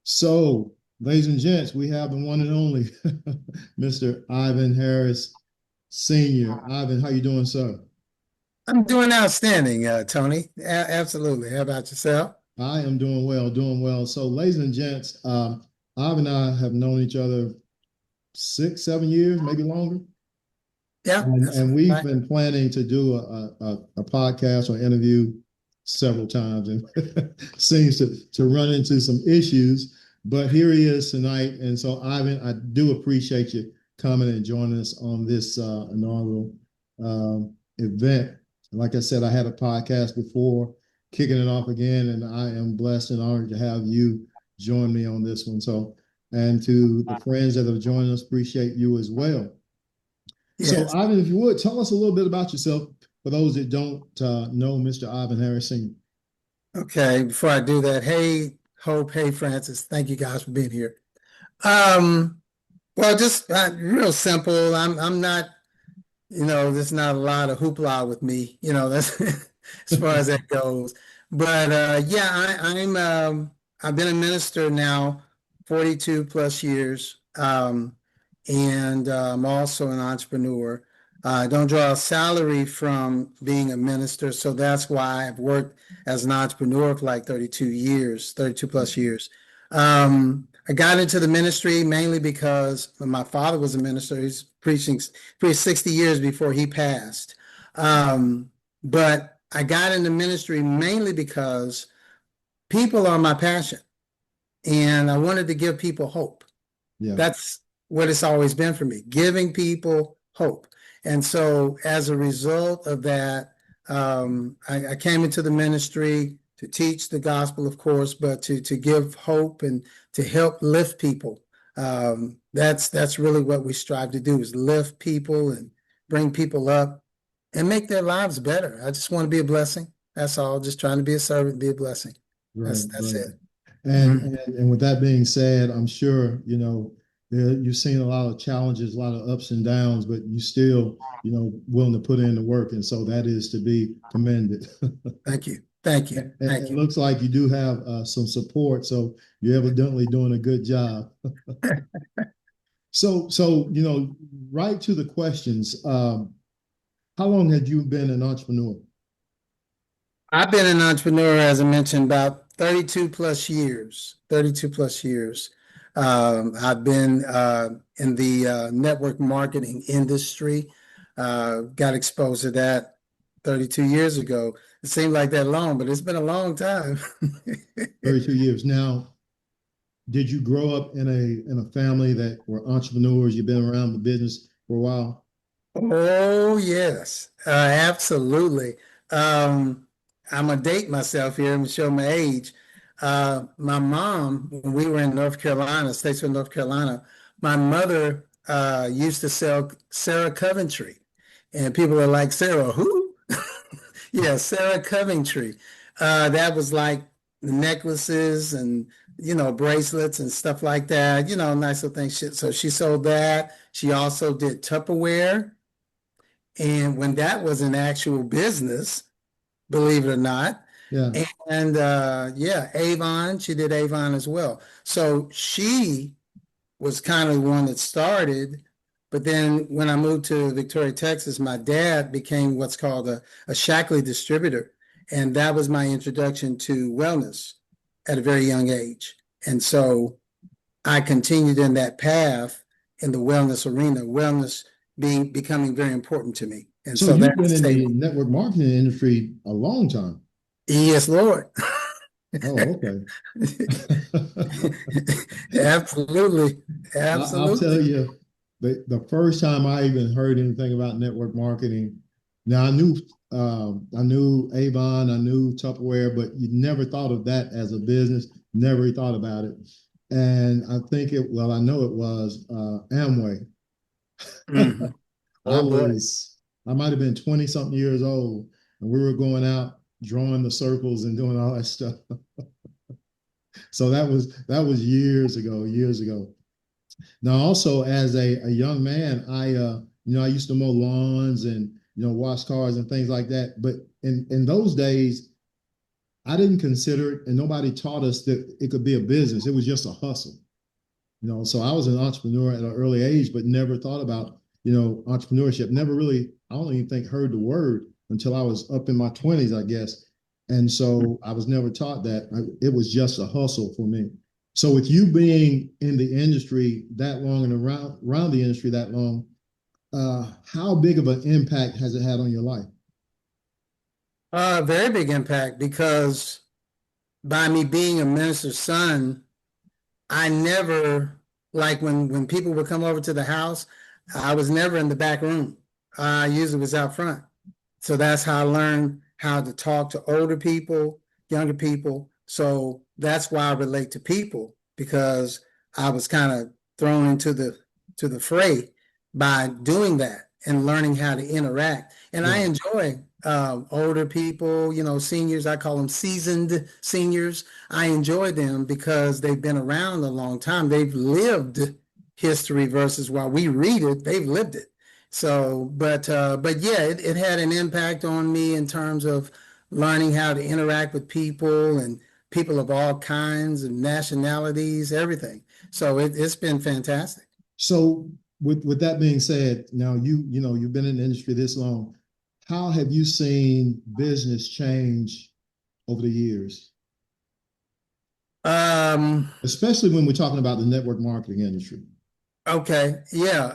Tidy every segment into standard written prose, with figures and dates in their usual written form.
So, ladies and gents, we have the one and only Mr. Ivan Harris Sr. Ivan, how you doing, sir? I'm doing outstanding, Tony. Absolutely. How about yourself? I am doing well, doing well. So, ladies and gents, Ivan and I have known each other 6, 7 years, maybe longer. Yeah, that's And we've right. been planning to do a podcast or interview several times and seems to run into some issues. But here he is tonight. And so, Ivan, I do appreciate you coming and joining us on this inaugural event. Like I said, I had a podcast before, kicking it off again, and I am blessed and honored to have you join me on this one. So, and to the friends that have joined us, appreciate you as well. So, Yes. Ivan, if you would tell us a little bit about yourself for those that don't know Mr. Ivan Harris Sr. Okay. Before I do that, hey, Hope, hey, Francis, thank you guys for being here. Um, well, just real simple. I'm not, there's not a lot of hoopla with me, that's as far as that goes. But yeah, I've been a minister now 42 plus years. And I'm also an entrepreneur. I don't draw a salary from being a minister, so that's why I've worked as an entrepreneur for like 32 years, 32 plus years. I got into the ministry mainly because my father was a minister. He's preached 60 years before he passed. But I got into ministry mainly because people are my passion, and I wanted to give people hope. Yeah. That's what it's always been for me, giving people hope. And so as a result of that, I came into the ministry to teach the gospel, of course, but to give hope and to help lift people. That's really what we strive to do, is lift people and bring people up and make their lives better. I just want to be a blessing. That's all. Just trying to be a servant, be a blessing. Right, That's right. it. And, Mhm. and with that being said, I'm sure, you've seen a lot of challenges, a lot of ups and downs, but you still, willing to put in the work. And so that is to be commended. Thank you. Thank you. Thank It you. looks like you do have some support, so you're evidently doing a good job. So, right to the questions. How long had you been an entrepreneur? I've been an entrepreneur, as I mentioned, about 32 plus years. 32 plus years. I've been in the network marketing industry. Got exposed to that 32 years ago. It seemed like that long, but it's been a long time. 32 years. Now, did you grow up in a family that were entrepreneurs? You've been around the business for a while? Oh, yes, absolutely. Um, I'm gonna date myself here and show my age. My mom, when we were in North Carolina, Statesville, North Carolina, my mother used to sell Sarah Coventry, and people are like, Sarah, who? Yeah, Sarah Coventry. That was like the necklaces and bracelets and stuff like that. Nice little things. So she sold that. She also did Tupperware. And when that was an actual business, believe it or not. Yeah. And yeah, Avon, she did Avon as well. So she was kind of the one that started. But then when I moved to Victoria, Texas, my dad became what's called a Shackley distributor. And that was my introduction to wellness at a very young age. And so I continued in that path in the wellness arena, wellness becoming very important to me. And So so you've that been in stayed. the network marketing industry a long time. Yes, Lord. Oh, okay. Absolutely. I'll tell Absolutely. you, the first time I even heard anything about network marketing. Now I knew Avon, I knew Tupperware, but you never thought of that as a business. Never thought about it. And I know it was Amway. Mhm. I Oh boy. was, I might have been 20 something years old, and we were going out drawing the circles and doing all that stuff. So that was years ago, years ago. Now, also as a young man, I used to mow lawns and wash cars and things like that. But in those days, I didn't consider it, and nobody taught us that it could be a business. It was just a hustle. So I was an entrepreneur at an early age, but never thought about, entrepreneurship. Never really, I don't even think heard the word until I was up in my 20s, I guess. And so I was never taught that. It was just a hustle for me. So with you being in the industry that long and around the industry that long, how big of an impact has it had on your life? Very big impact because by me being a minister's son, I never, like when people would come over to the house, I was never in the back room. I usually was out front. So that's how I learned how to talk to older people, younger people. So that's why I relate to people, because I was kind of thrown into the fray by doing that and learning how to interact. And I Right. enjoy older people, seniors. I call them seasoned seniors. I enjoy them because they've been around a long time. They've lived history versus while we read it, they've lived it. So, but yeah, it had an impact on me in terms of learning how to interact with people and people of all kinds of nationalities, everything. So it's been fantastic. So with that being said, now you've been in the industry this long. How have you seen business change over the years? Um, Especially when we're talking about the network marketing industry. okay, yeah,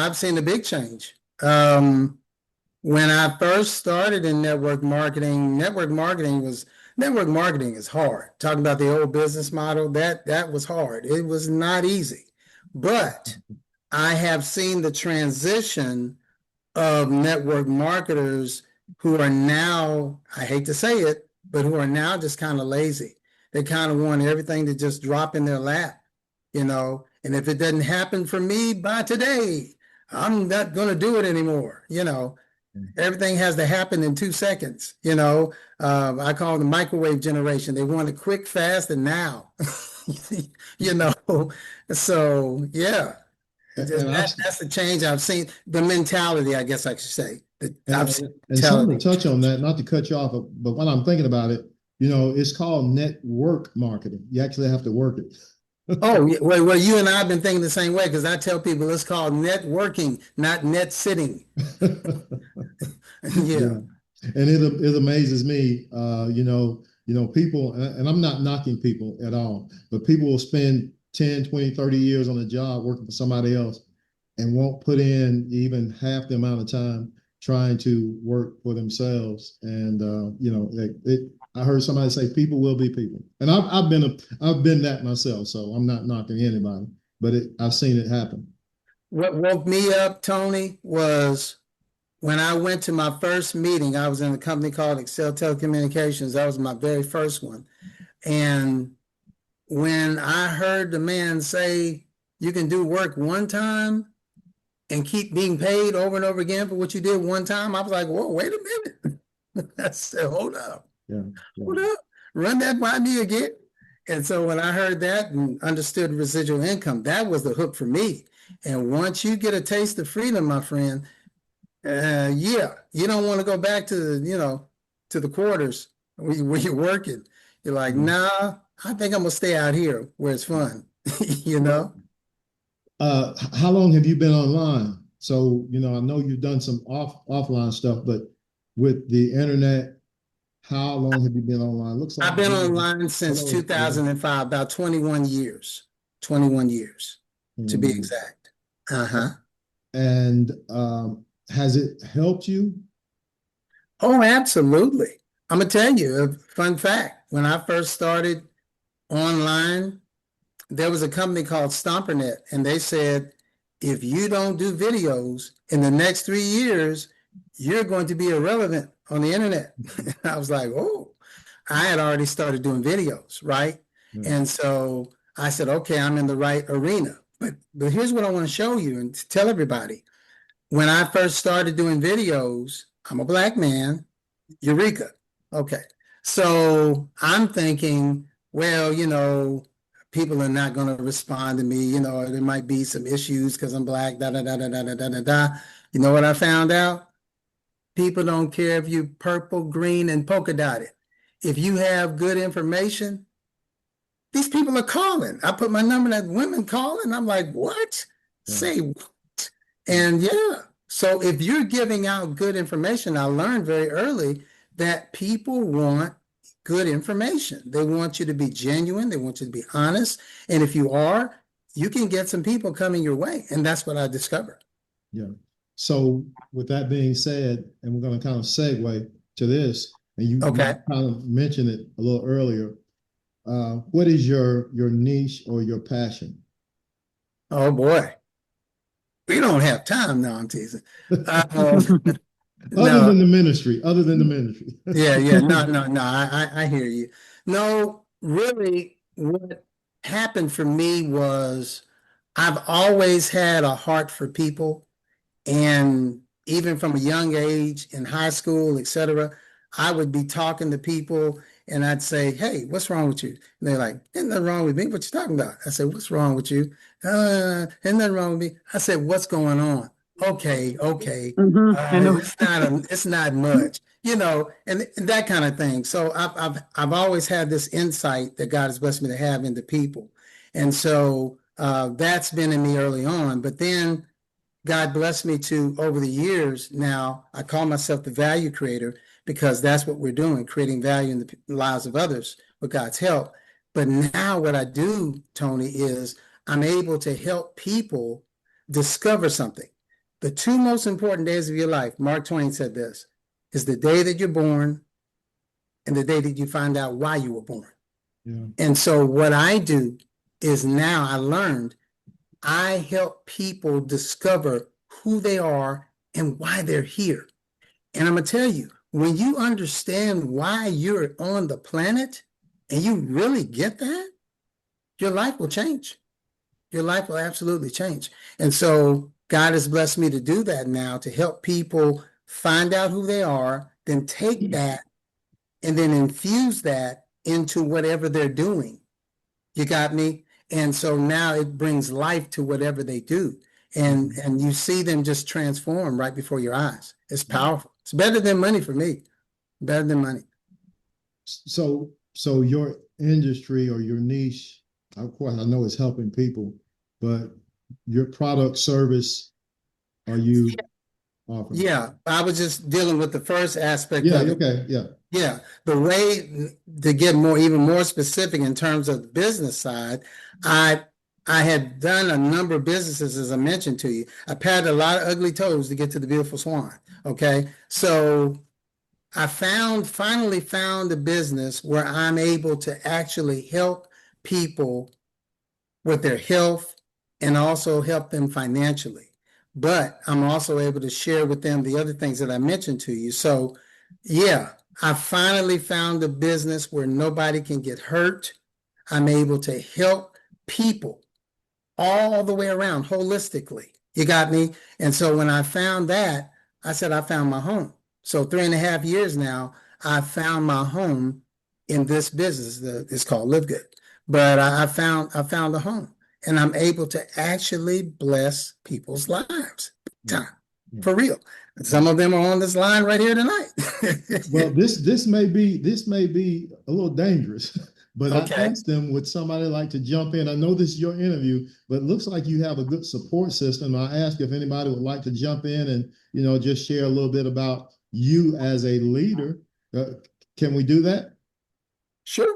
I've seen a big change. When I first started in network marketing is hard. Talking about the old business model, that was hard. It was not easy. But I have seen the transition of network marketers who are now, I hate to say it, but who are now just kind of lazy. They kind of want everything to just drop in their lap, and if it doesn't happen for me by today, I'm not going to do it anymore. Everything has to happen in 2 seconds. I call it the microwave generation. They want it quick, fast, and now. you know. So yeah, And I've that's the change I've seen. The mentality, I guess I should say. I've seen the and something mentality. to touch on that, not to cut you off, but when I'm thinking about it, it's called network marketing. You actually have to work it. Oh, yeah, well, you and I have been thinking the same way because I tell people it's called networking, not net sitting. Yeah. Yeah. And it amazes me, people, and I'm not knocking people at all, but people will spend 10, 20, 30 years on a job working for somebody else and won't put in even half the amount of time trying to work for themselves. And I heard somebody say people will be people. And I've been that myself, so I'm not knocking anybody, but I've seen it happen. What woke me up, Tony, was when I went to my first meeting. I was in a company called Excel Telecommunications. That was my very first one. And when I heard the man say, you can do work one time and keep being paid over and over again for what you did one time, I was like, whoa, wait a minute. I said, hold up, Yeah. Yeah. hold up, run that by me again. And so when I heard that and understood residual income, that was the hook for me. And once you get a taste of freedom, my friend, yeah, you don't want to go back to the quarters where you're working. You're like, Yeah. nah, I think I'm gonna stay out here where it's fun. you know? Well, how long have you been online? So, I know you've done some offline stuff, but with the internet, how long have you been online? Looks like I've been maybe online since hello. Yeah. 2005, about 21 years. 21 years to be 21 exact. Uh-huh. And has it helped you? Oh, absolutely. I'm gonna tell you a fun fact. When I first started online, there was a company called StomperNet, and they said, if you don't do videos in the next 3 years, you're going to be irrelevant on the internet. I was like, oh, I had already started doing videos, right? Yeah. And so I said, okay, I'm in the right arena. But here's what I want to show you and to tell everybody. When I first started doing videos, I'm a black man, Eureka. Okay. So I'm thinking, well, people are not going to respond to me. There might be some issues because I'm black, da da da da da da da da da. You know what I found out? People don't care if you purple, green, and polka dotted. if you have good information, these people are calling. I put my number that women calling. I'm like, what? Yeah. Say what? And yeah, so if you're giving out good information, I learned very early that people want good information. They want you to be genuine. They want you to be honest. And if you are, you can get some people coming your way. And that's what I discovered. Yeah. So with that being said, and we're going to kind of segue to this, and you Okay. kind of mentioned it a little earlier. What is your niche or your passion? Oh boy. We don't have time now. I'm teasing. Other No. than the ministry, other than the ministry. Yeah. No. I hear you. No, really, what happened for me was I've always had a heart for people. And even from a young age in high school, etc., I would be talking to people and I'd say, "Hey, what's wrong with you?" And they're like, "Ain't nothing wrong with me. What you talking about?" I said, "What's wrong with you?" Ain't nothing wrong with me. I said, "What's going on?" Okay. I know. It's not much, and that kind of thing. So I've always had this insight that God has blessed me to have into people, and so that's been in me early on. But then God blessed me to, over the years now, I call myself the value creator because that's what we're doing, creating value in the lives of others with God's help. But now what I do, Tony, is I'm able to help people discover something. The two most important days of your life, Mark Twain said this, is the day that you're born and the day that you find out why you were born. Yeah. And so what I do is now I learned I help people discover who they are and why they're here. And I'm going to tell you, when you understand why you're on the planet and you really get that, your life will change. Your life will absolutely change. And so God has blessed me to do that now, to help people find out who they are, then take that and then infuse that into whatever they're doing. You got me? And so now it brings life to whatever they do. And you see them just transform right before your eyes. It's powerful. It's better than money for me. Better than money. So your industry or your niche, of course, I know it's helping people, but your product service, are you offering? Yeah, I was just dealing with the first aspect Yeah, of it. okay, yeah. Yeah, the way to get even more specific in terms of the business side, I had done a number of businesses, as I mentioned to you. I patted a lot of ugly toes to get to the beautiful swan. Okay, so I finally found a business where I'm able to actually help people with their health and also help them financially. But I'm also able to share with them the other things that I mentioned to you. So, yeah, I finally found a business where nobody can get hurt. I'm able to help people all the way around holistically. You got me? And so when I found that, I said, I found my home. So 3.5 years now, I found my home in this business. It's called Live Good. But I found a home and I'm able to actually bless people's lives. Time. For real. Some of them are on this line right here tonight. Well, this may be a little dangerous, but Okay. I asked them, would somebody like to jump in? I know this is your interview, but it looks like you have a good support system. I asked if anybody would like to jump in and just share a little bit about you as a leader. Can we do that? Sure.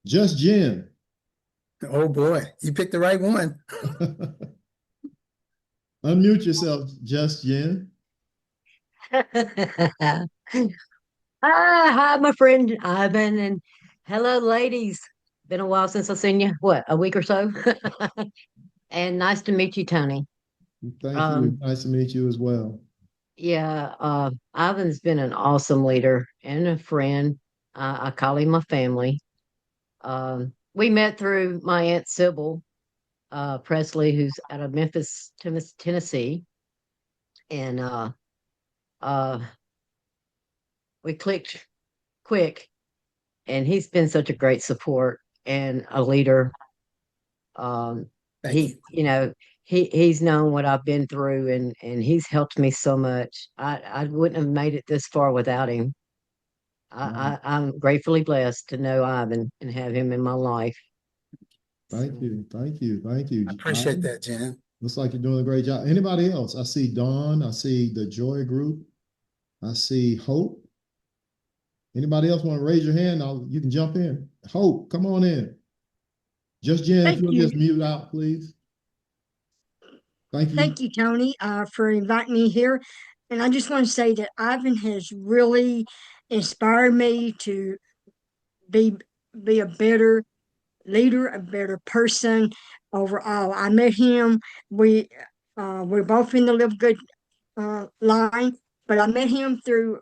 Just Jen. Oh boy, you picked the right one. Unmute yourself, Just Jen. Hi, my friend Ivan, and hello, ladies. Been a while since I've seen you. What, a week or so? And nice to meet you, Tony. Thank you. Um, Nice to meet you as well. yeah, Ivan's been an awesome leader and a friend. I call him my family. We met through my Aunt Sybil Presley, who's out of Memphis, Tennessee, and uh, we clicked quick. And he's been such a great support and a leader. Um, Thank you. he's known what I've been through, and he's helped me so much. I wouldn't have made it this far without him. I'm gratefully blessed to know Ivan and have him in my life. Thank you. Thank you. Thank you. I appreciate that, Jen. Looks like you're doing a great job. Anybody else? I see Dawn. I see the Joy Group. I see Hope. Anybody else want to raise your hand? You can jump in. Hope, come on in. Just Jen, if Thank you'll you. just mute out, please. Thank you. Thank you, Tony, for inviting me here. And I just want to say that Ivan has really inspired me to be be a better leader, a better person overall. I met him. We're both in the Live Good line, but I met him through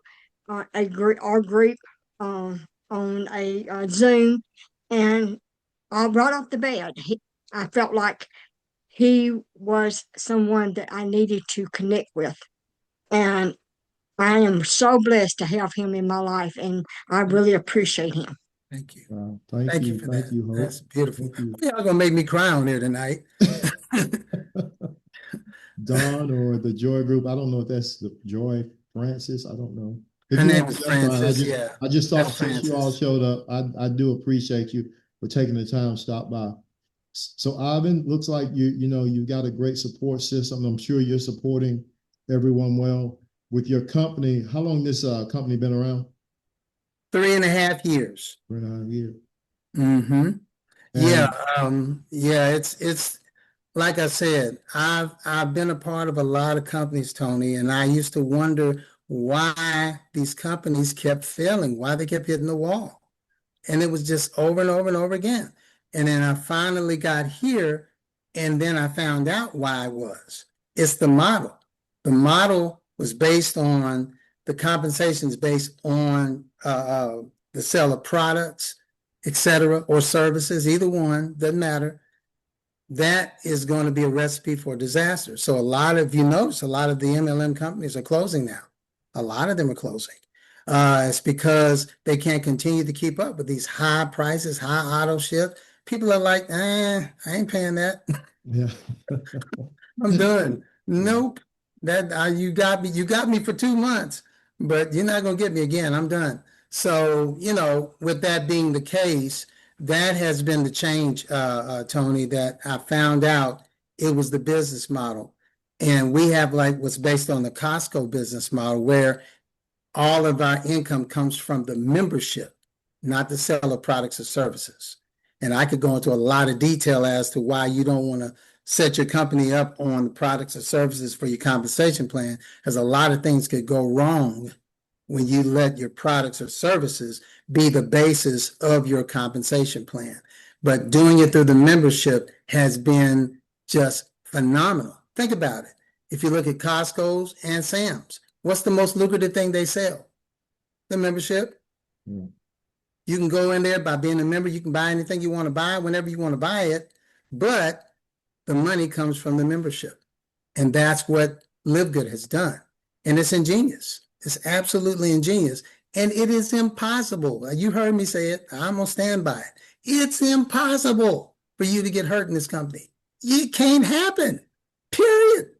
our group on a Zoom, and right off the bat, I felt like he was someone that I needed to connect with. And I am so blessed to have him in my life, and I really appreciate him. Thank you. Thank you. For Thank that. you, Hope. That's beautiful. Thank you. Y'all gonna make me cry on here tonight. Dawn or the Joy Group. I don't know if that's the Joy Francis. I don't know. Her name is Francis. I just thought That's since you all Francis. showed up, I do appreciate you for taking the time to stop by. So Ivan, looks like you've got a great support system. I'm sure you're supporting everyone well with your company. How long this company been around? 3.5 years. 3.5 years. Mm-hmm. And Yeah. It's like I said, I've been a part of a lot of companies, Tony, and I used to wonder why these companies kept failing, why they kept hitting the wall. And it was just over and over and over again. And then I finally got here, and then I found out why it was. It's the model. The model was based on the compensations based on the sale of products, etc., or services, either one, doesn't matter. That is going to be a recipe for disaster. So a lot of the MLM companies are closing now. A lot of them are closing. It's because they can't continue to keep up with these high prices, high auto ship. People are like, I ain't paying that. yeah. I'm done. Nope. That you got me for 2 months, but you're not gonna get me again. I'm done. So, with that being the case, that has been the change, Tony, that I found out it was the business model. And we have what's based on the Costco business model, where all of our income comes from the membership, not the sale of products or services. And I could go into a lot of detail as to why you don't want to set your company up on the products or services for your compensation plan, because a lot of things could go wrong when you let your products or services be the basis of your compensation plan. But doing it through the membership has been just phenomenal. Think about it. If you look at Costco's and Sam's, what's the most lucrative thing they sell? The membership. Yeah. You can go in there by being a member. You can buy anything you want to buy whenever you want to buy it, but the money comes from the membership. And that's what Live Good has done. And it's ingenious. It's absolutely ingenious. And it is impossible. You heard me say it. I'm going to stand by it. It's impossible for you to get hurt in this company. It can't happen. Period.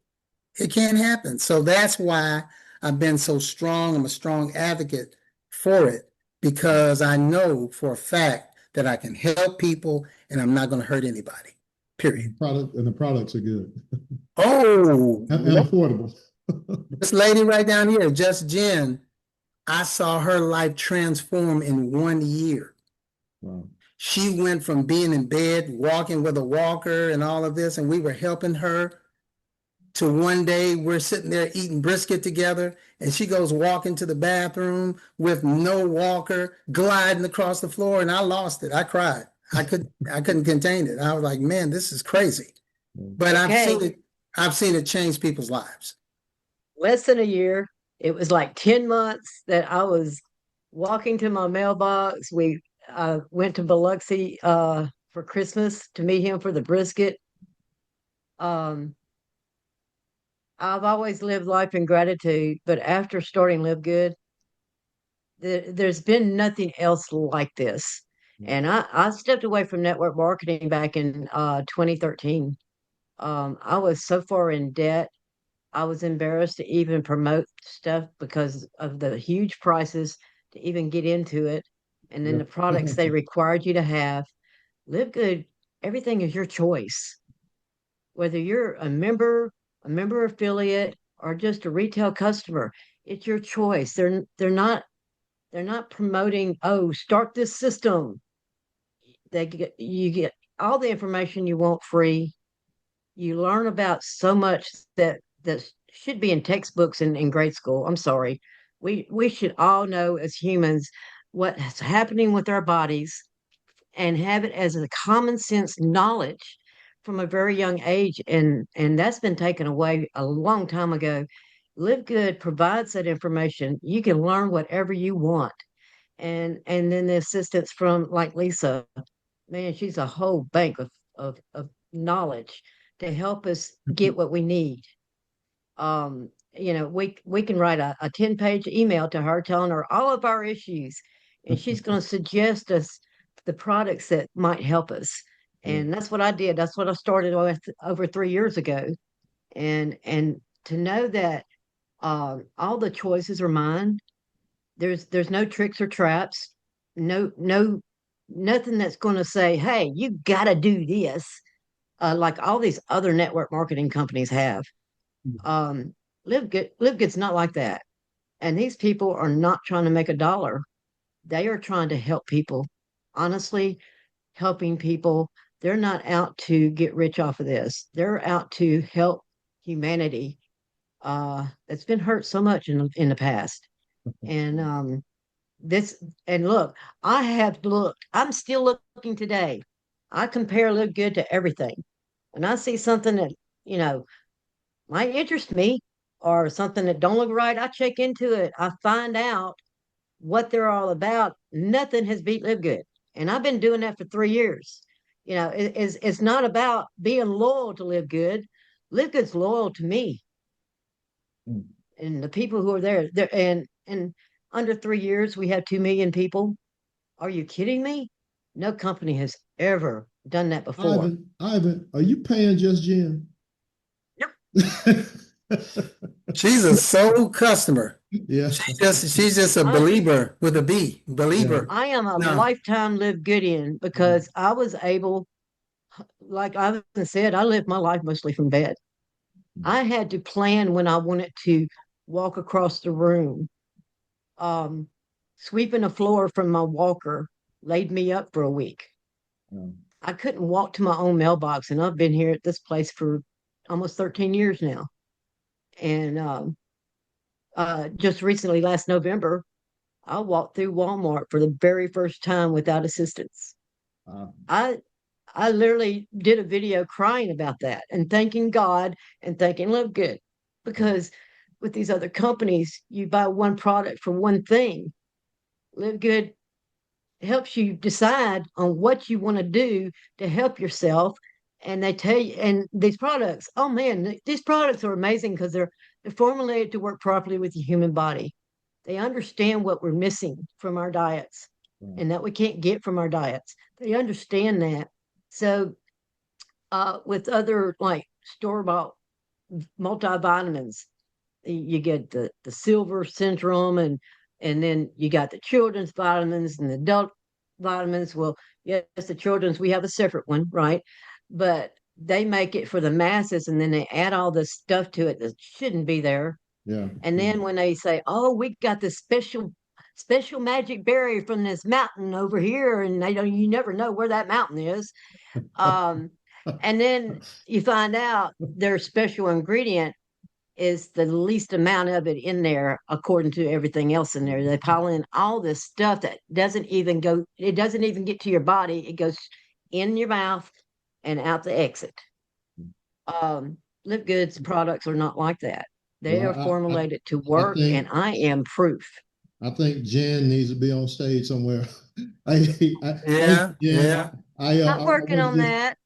It can't happen. So that's why I've been so strong. I'm a strong advocate for it, because I know for a fact that I can help people and I'm not going to hurt anybody. Period. The products are good. Oh, and affordable. This lady right down here, Just Jen, I saw her life transform in 1 year. Wow. She went from being in bed, walking with a walker and all of this, and we were helping her, to one day we're sitting there eating brisket together, and she goes walking to the bathroom with no walker, gliding across the floor, and I lost it. I cried. I couldn't contain it. I was like, man, this is crazy. But Okay. I've seen it change people's lives. Less than a year. It was like 10 months that I was walking to my mailbox. We went to Biloxi for Christmas to meet him for the brisket. Um, I've always lived life in gratitude, but after starting Live Good, there's been nothing else like this. And I stepped away from network marketing back in 2013. I was so far in debt. I was embarrassed to even promote stuff because of the huge prices to even get into it. And then Yeah. the products they required you to have. Live Good, everything is your choice. Whether you're a member affiliate, or just a retail customer, it's your choice. They're not promoting, oh, start this system. You get all the information you want free. You learn about so much that should be in textbooks in grade school. I'm sorry. We should all know as humans what's happening with our bodies, and have it as a common sense knowledge from a very young age. And that's been taken away a long time ago. Live Good provides that information. You can learn whatever you want. And then the assistance from like Lisa, man, she's a whole bank of knowledge to help us get what we need. We can write a 10-page email to her telling her all of our issues, and she's going to suggest us the products that might help us. And that's what I did. That's what I started with over 3 years ago. And to know that all the choices are mine. There's no tricks or traps. No, nothing that's going to say, "Hey, you got to do this," like all these other network marketing companies have. Um, Live Good's not like that. And these people are not trying to make a dollar. They are trying to help people. Honestly, helping people. They're not out to get rich off of this. They're out to help humanity that's been hurt so much in the past. And this and look, I have looked. I'm still looking today. I compare Live Good to everything. When I see something that you know might interest me, or something that don't look right, I check into it. I find out what they're all about. Nothing has beat Live Good. And I've been doing that for 3 years. It's not about being loyal to Live Good. Live Good's loyal to me and the people who are there. And under 3 years, we have 2 million people. Are you kidding me? No company has ever done that before. Ivan, are you paying Just Jen? Yep. She's a sole customer. Yeah. She's just a believer with a B. Believer. I am a No. lifetime Live Goodian because I was able, like I said, I lived my life mostly from bed. I had to plan when I wanted to walk across the room. Um, Sweeping the floor from my walker laid me up for a week. I couldn't walk to my own mailbox, and I've been here at this place for almost 13 years now. And just recently, last November, I walked through Walmart for the very first time without assistance. I I literally did a video crying about that and thanking God and thanking Live Good, because with these other companies, you buy one product for one thing. Live Good helps you decide on what you want to do to help yourself. And they tell you, and these products, oh man, these products are amazing because they're formulated to work properly with the human body. They understand what we're missing from our diets and that we can't get from our diets. They understand that. So, with other like store bought multivitamins, you get the silver syndrome, and then you got the children's vitamins and the adult vitamins. Well, yes, the children's, we have a separate one, right? But they make it for the masses, and then they add all this stuff to it that shouldn't be there. Yeah. And then when they say, "Oh, we got this special magic berry from this mountain over here," and they don't, you never know where that mountain is. Um, and then you find out their special ingredient is the least amount of it in there according to everything else in there. They pile in all this stuff that doesn't even go, it doesn't even get to your body. It goes in your mouth and out the exit. Live Good's products are not like that. They Well, are formulated to work, and I am proof. I think Jen needs to be on stage somewhere. Yeah. I'm working on that.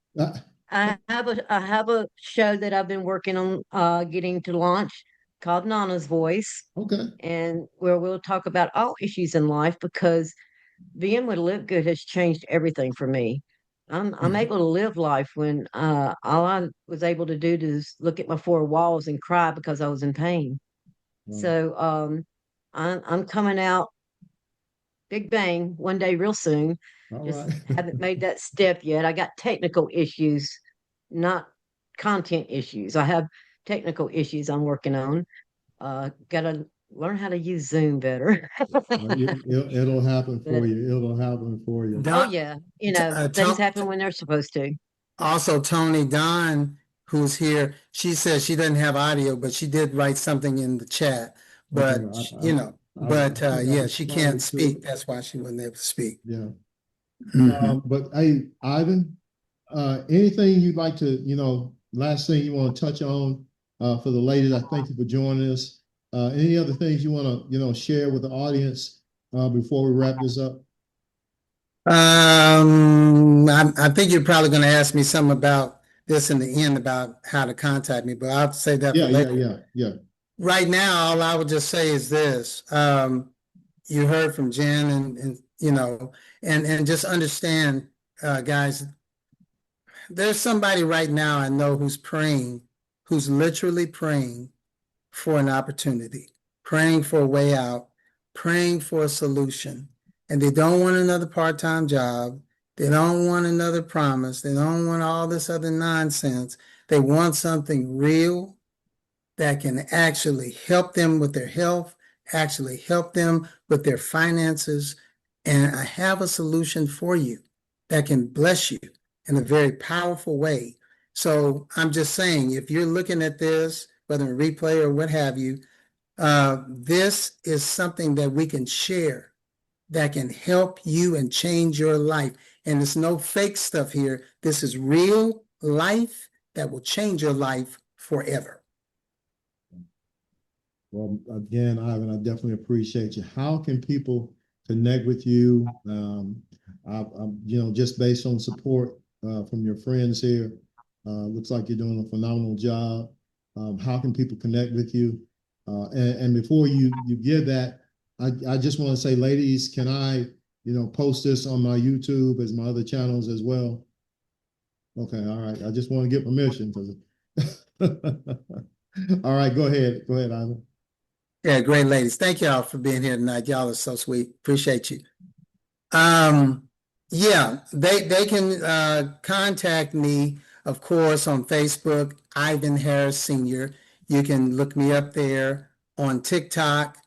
I have a show that I've been working on getting to launch called Nana's Voice. Okay. And where we'll talk about all issues in life, because being with Live Good has changed everything for me. I'm able to live life when all I was able to do is look at my four walls and cry because I was in pain. So I'm coming out big bang one day real soon. All Just right. haven't made that step yet. I got technical issues, not content issues. I have technical issues I'm working on. Gotta learn how to use Zoom better. It'll happen for But you. It'll happen for you. oh Don, yeah, things Tony, happen when they're supposed to. also Tony Don, who's here, she says she doesn't have audio, but she did write something in the chat. Okay. But I yeah, she can't responded to it. speak. That's why she wasn't able to speak. Yeah. Mhm. But hey, Ivan, anything you'd like to, last thing you want to touch on for the ladies? I thank you for joining us. Any other things you want to, share with the audience before we wrap this up? I think you're probably going to ask me something about this in the end about how to contact me, but I'll say that for later. Yeah. Right now, all I would just say is this. You heard from Jen and just understand, guys, there's somebody right now I know who's praying, who's literally praying for an opportunity, praying for a way out, praying for a solution. And they don't want another part-time job. They don't want another promise. They don't want all this other nonsense. They want something real that can actually help them with their health, actually help them with their finances. And I have a solution for you that can bless you in a very powerful way. So I'm just saying, if you're looking at this, whether in replay or what have you, this is something that we can share that can help you and change your life. And there's no fake stuff here. This is real life that will change your life forever. Well, again, Ivan, I definitely appreciate you. How can people connect with you? Just based on support from your friends here, looks like you're doing a phenomenal job. How can people connect with you? And before you give that, I just want to say, ladies, can I, post this on my YouTube as my other channels as well? Okay, all right. I just want to get permission. All right, go ahead. Go ahead, Ivan. Yeah, great ladies. Thank y'all for being here tonight. Y'all are so sweet. Appreciate you. Yeah, they can contact me, of course, on Facebook, Ivan Harris Sr. You can look me up there on TikTok,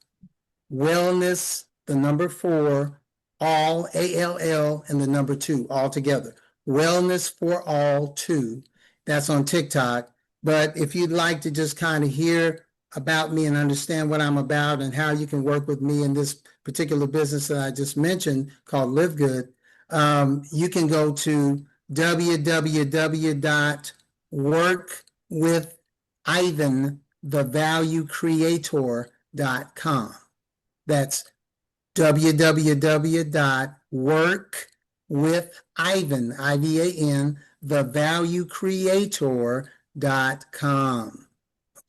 Wellness, the number 4, all ALL and the number 2 all together. Wellness for All 2. That's on TikTok. But if you'd like to just kind of hear about me and understand what I'm about and how you can work with me in this particular business that I just mentioned called Live Good, you can go to www.workwithivanthevaluecreator.com. That's www.workwithivan, I-V-A-N, thevaluecreator.com.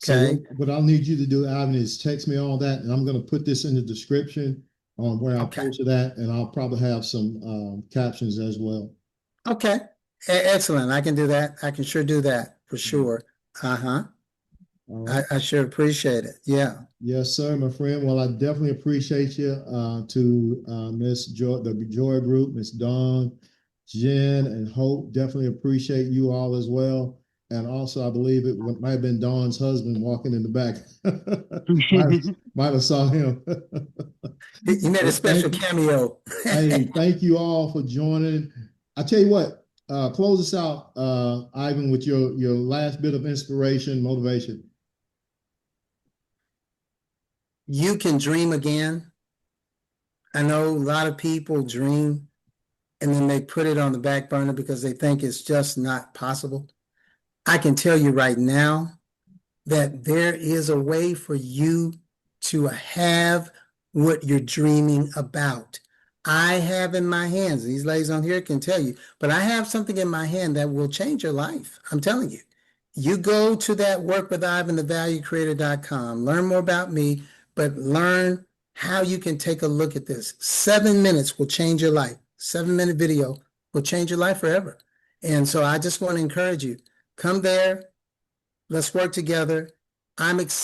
Okay. So what I'll need you to do, Ivan, is text me all that, and I'm going to put this in the description on where I posted that, and I'll probably have some captions as well. Okay. Excellent. I can do that. I can sure do that for sure. Uh-huh. All right. I sure appreciate it. Yeah. Yes, sir, my friend. Well, I definitely appreciate you to Miss Joy, the Joy Group, Miss Dawn, Jen, and Hope. Definitely appreciate you all as well. And also, I believe it might have been Dawn's husband walking in the back. might have saw him. He made a special cameo. Hey, thank you all for joining. I tell you what, close us out, Ivan, with your last bit of inspiration, motivation. You can dream again. I know a lot of people dream and then they put it on the back burner because they think it's just not possible. I can tell you right now that there is a way for you to have what you're dreaming about. I have in my hands, these ladies on here can tell you, but I have something in my hand that will change your life. I'm telling you. You go to that workwithivanthevaluecreator.com, learn more about me, but learn how you can take a look at this. 7 minutes will change your life. 7-minute video will change your life forever. And so I just want to encourage you, come there. Let's work together. I'm excited.